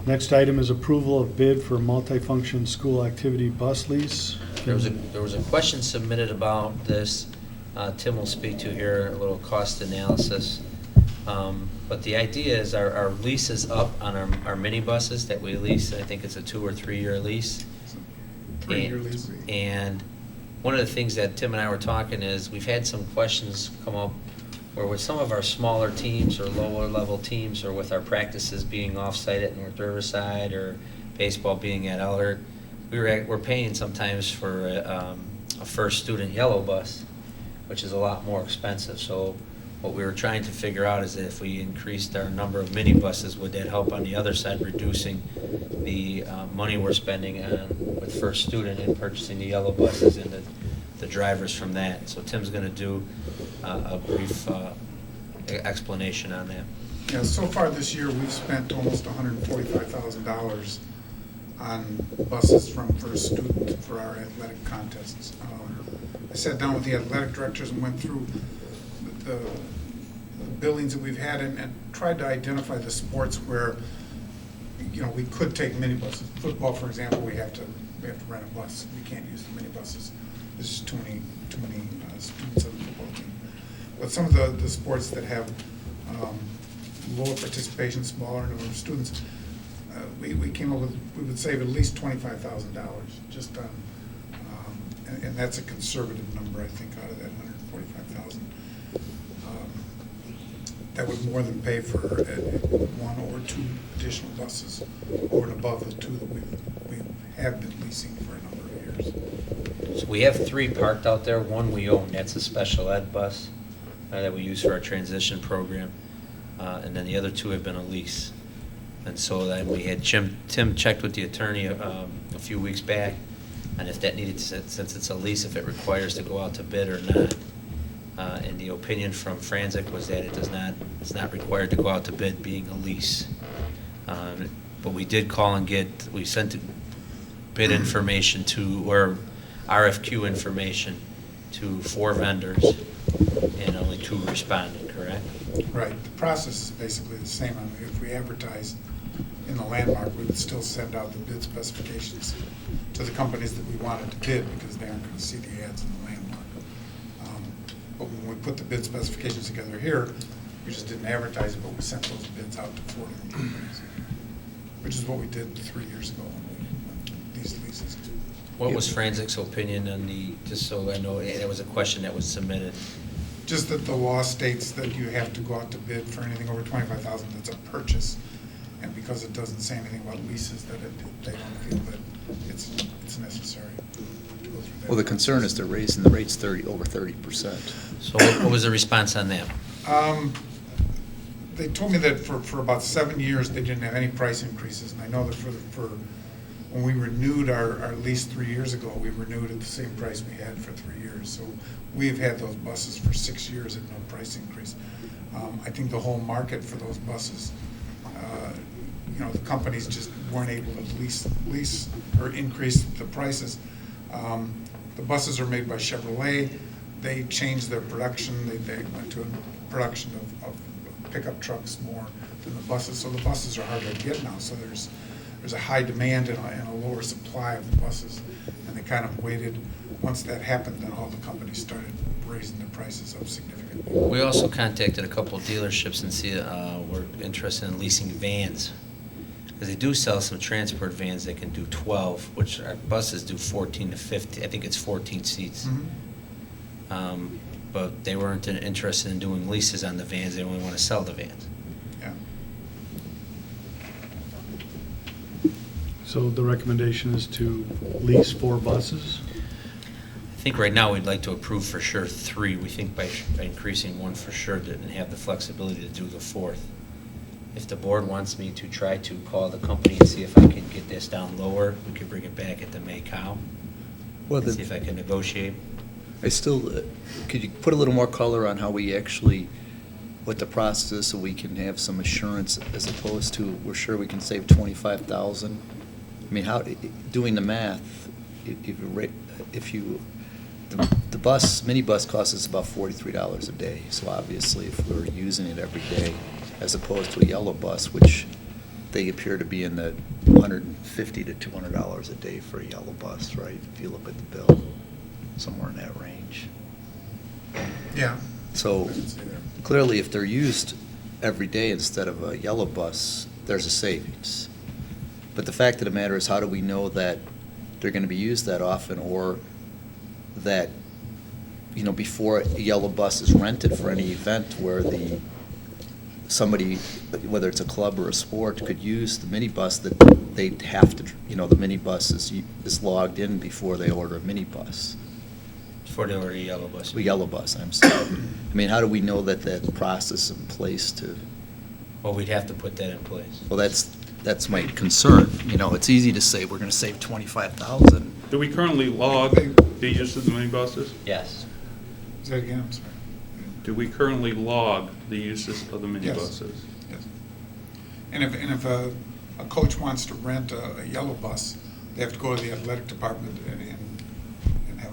Next item is approval of bid for multifunction school activity bus lease. There was a question submitted about this. Tim will speak to here, a little cost analysis. But the idea is our lease is up on our minibuses that we lease. I think it's a 2 or 3 year lease. 3-year lease. And one of the things that Tim and I were talking is we've had some questions come up where with some of our smaller teams or lower level teams, or with our practices being off-site at North Riverside or baseball being at Elhart, we're paying sometimes for a first student yellow bus, which is a lot more expensive. So what we were trying to figure out is that if we increased our number of minibuses, would that help on the other side, reducing the money we're spending with first student and purchasing the yellow buses and the drivers from that. So Tim's going to do a brief explanation on that. Yeah, so far this year, we've spent almost $145,000 on buses from first student for our athletic contests. I sat down with the athletic directors and went through the buildings that we've had and tried to identify the sports where, we could take minibuses. Football, for example, we have to rent a bus. We can't use the minibuses. There's just too many students on the football team. But some of the sports that have lower participation, smaller number of students, we came up with, we would save at least $25,000 just on, and that's a conservative number, I think, out of that 145,000. That would more than pay for 1 or 2 additional buses over and above the 2 that we have been leasing for a number of years. So we have 3 parked out there. 1 we own, that's a special ed bus that we use for our transition program. And then the other 2 have been a lease. And so then we had Tim checked with the attorney a few weeks back, and if that needed to, since it's a lease, if it requires to go out to bid or not. And the opinion from Franzik was that it's not required to go out to bid, being a lease. But we did call and we sent bid information or RFQ information to 4 vendors, and only 2 responded, correct? Right. The process is basically the same. I mean, if we advertise in the landmark, we would still send out the bid specifications to the companies that we wanted to bid, because they aren't going to see the ads in the landmark. But when we put the bid specifications together here, we just didn't advertise it, but we sent those bids out to 4 different companies, which is what we did 3 years ago when these leases. What was Franzik's opinion on just so I know, there was a question that was submitted. Just that the law states that you have to go out to bid for anything over $25,000 that's a purchase, and because it doesn't say anything about leases, that they don't feel that it's necessary to go through that. Well, the concern is they're raising the rates over 30%. So what was the response on that? They told me that for about 7 years they didn't have any price increases, and I know that for when we renewed our lease 3 years ago, we renewed at the same price we had for 3 years. So we've had those buses for 6 years at no price increase. I think the whole market for those buses, the companies just weren't able to lease or increase the prices. The buses are made by Chevrolet. They changed their production. They went to a production of pickup trucks more than the buses. So the buses are harder to get now. So there's a high demand and a lower supply of the buses. And they kind of waited. Once that happened, then all the companies started raising the prices up significantly. We also contacted a couple of dealerships and we're interested in leasing vans. Because they do sell some transport vans that can do 12, which our buses do 14 to 50. I think it's 14 seats. Mm-hmm. But they weren't interested in doing leases on the vans. They only want to sell the vans. Yeah. So the recommendation is to lease 4 buses? I think right now we'd like to approve for sure 3. We think by increasing 1 for sure and have the flexibility to do the 4th. If the board wants me to try to call the company and see if I can get this down lower, we could bring it back at the May cow. Well, And see if I can negotiate. Could you put a little more color on how we actually, what the process is, so we can have some assurance, as opposed to we're sure we can save 25,000? I mean, doing the math, the minibus costs us about $43 a day. So obviously, if we're using it every day, as opposed to a yellow bus, which they appear to be in the $150 to $200 a day for a yellow bus, right? If you look at the bill, somewhere in that range. Yeah. So I would say that. clearly, if they're used every day instead of a yellow bus, there's a savings. But the fact of the matter is, how do we know that they're going to be used that often, or that, you know, before a yellow bus is rented for any event where somebody, whether it's a club or a sport, could use the minibus, that they'd have to, you know, the minibus is logged in before they order a minibus. Before they order a yellow bus. A yellow bus, I'm sorry. I mean, how do we know that that process is in place to, Well, we'd have to put that in place. well, that's my concern. You know, it's easy to say we're going to save 25,000. Do we currently log the use of the minibuses? Yes. Say that again, I'm sorry. Do we currently log the uses of the minibuses? Yes. And if a coach wants to rent a yellow bus, they have to go to the athletic department and have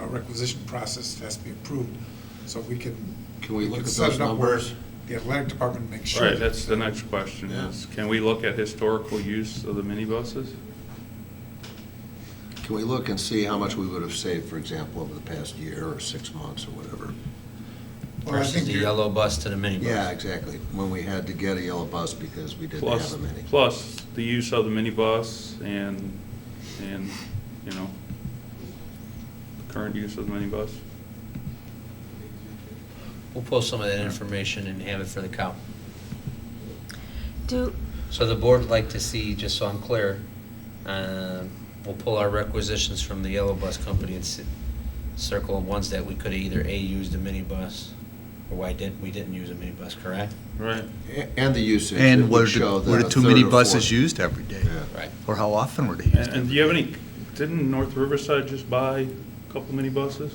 a requisition process that has to be approved. So we can. Can we look at set those it up where numbers? the athletic department makes sure. Right, that's the next question Yeah. is, can we look at historical use of the minibuses? Can we look and see how much we would have saved, for example, over the past year or 6 months or whatever? Well, I Versus think the you're- yellow bus to the minibus. Yeah, exactly. When we had to get a yellow bus because we didn't have a mini. Plus the use of the minibus and, you know, the current use of the minibus. We'll pull some of that information and have it for the count. Do, So the board would like to see, just so I'm clear, we'll pull our requisitions from the yellow bus company and circle ones that we could have either A, used a minibus, or why we didn't use a minibus, correct? Right. And the usage. And it would show that were a the two third or minibuses fourth- used every day? Yeah. Right. Or how often were they used? And do you have any, didn't North Riverside just buy a couple minibuses?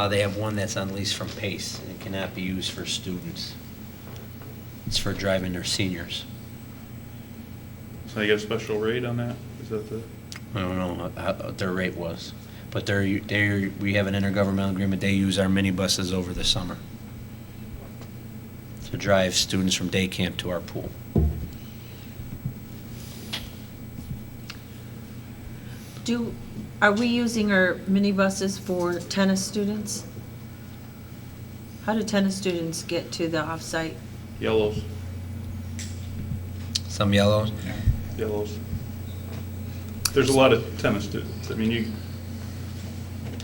They have one that's on lease from Pace, and it cannot be used for students. It's for driving their seniors. So they get a special rate on that? Is that the? I don't know what their rate was, but we have an intergovernmental agreement, they use our minibuses over the summer to drive students from day camp to our pool. are we using our minibuses for tennis students? How do tennis students get to the off-site? Yellows, Some yellows? yellows. There's a lot of tennis students. I mean,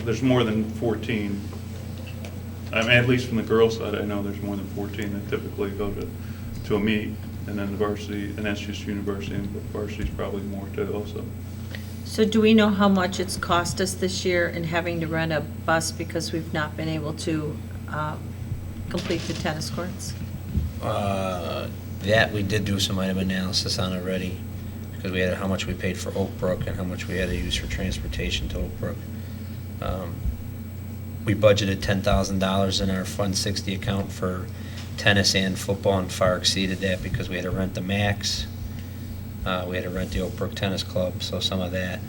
there's more than 14. I mean, at least from the girls' side, I know there's more than 14 that typically go to a meet, and then the varsity, and that's just university, and varsity's probably more too also. So do we know how much it's cost us this year in having to rent a bus because we've not been able to complete the tennis courts? That we did do some item analysis on already, because we had how much we paid for Oak Brook and how much we had to use for transportation to Oak Brook. We budgeted $10,000 in our Fund 60 account for tennis and football, and far exceeded that because we had to rent the Max. We had to rent the Oak Brook Tennis Club, so some of that.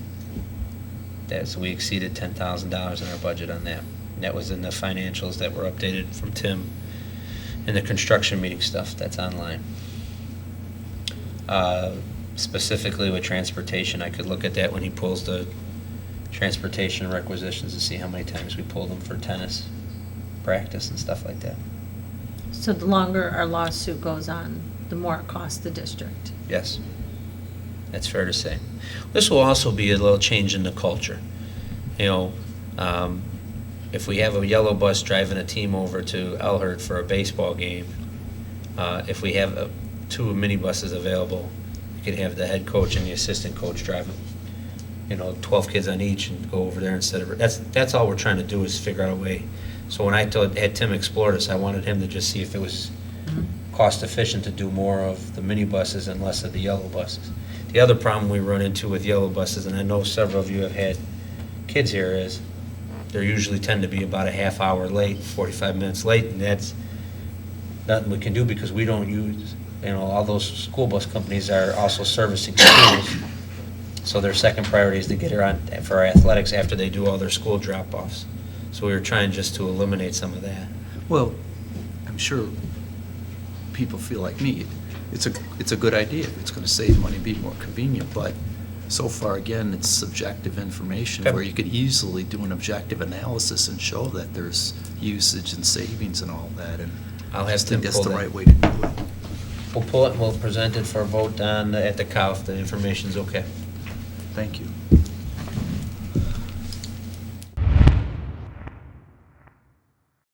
So we exceeded $10,000 in our budget on that. And that was in the financials that were updated from Tim in the construction meeting stuff that's online. Specifically with transportation, I could look at that when he pulls the transportation requisitions to see how many times we pulled them for tennis practice and stuff like that. So the longer our lawsuit goes on, the more it costs the district. Yes, that's fair to say. This will also be a little change in the culture. You know, if we have a yellow bus driving a team over to Elhurt for a baseball game, if we have two minibuses available, you could have the head coach and the assistant coach driving. 12 kids on each and go over there instead of, that's all we're trying to do is figure out a way. So when I had Tim explore this, I wanted him to just see if it was cost efficient to do more of the minibuses and less of the yellow buses. The other problem we run into with yellow buses, and I know several of you have had kids here, is they usually tend to be about a half hour late, 45 minutes late, and that's nothing we can do because we don't use, all those school bus companies are also servicing schools. So their second priority is to get her on for our athletics after they do all their school drop-offs. So we were trying just to eliminate some of that. Well, I'm sure people feel like me. it's a good idea. It's gonna save money, be more convenient, but so far, again, it's subjective information Okay. where you could easily do an objective analysis and show that there's usage and savings and all that, and I'll I have just Tim think that's pull the that. right way to do it. We'll pull it and we'll present it for a vote on, at the COW if the information's okay. Thank you.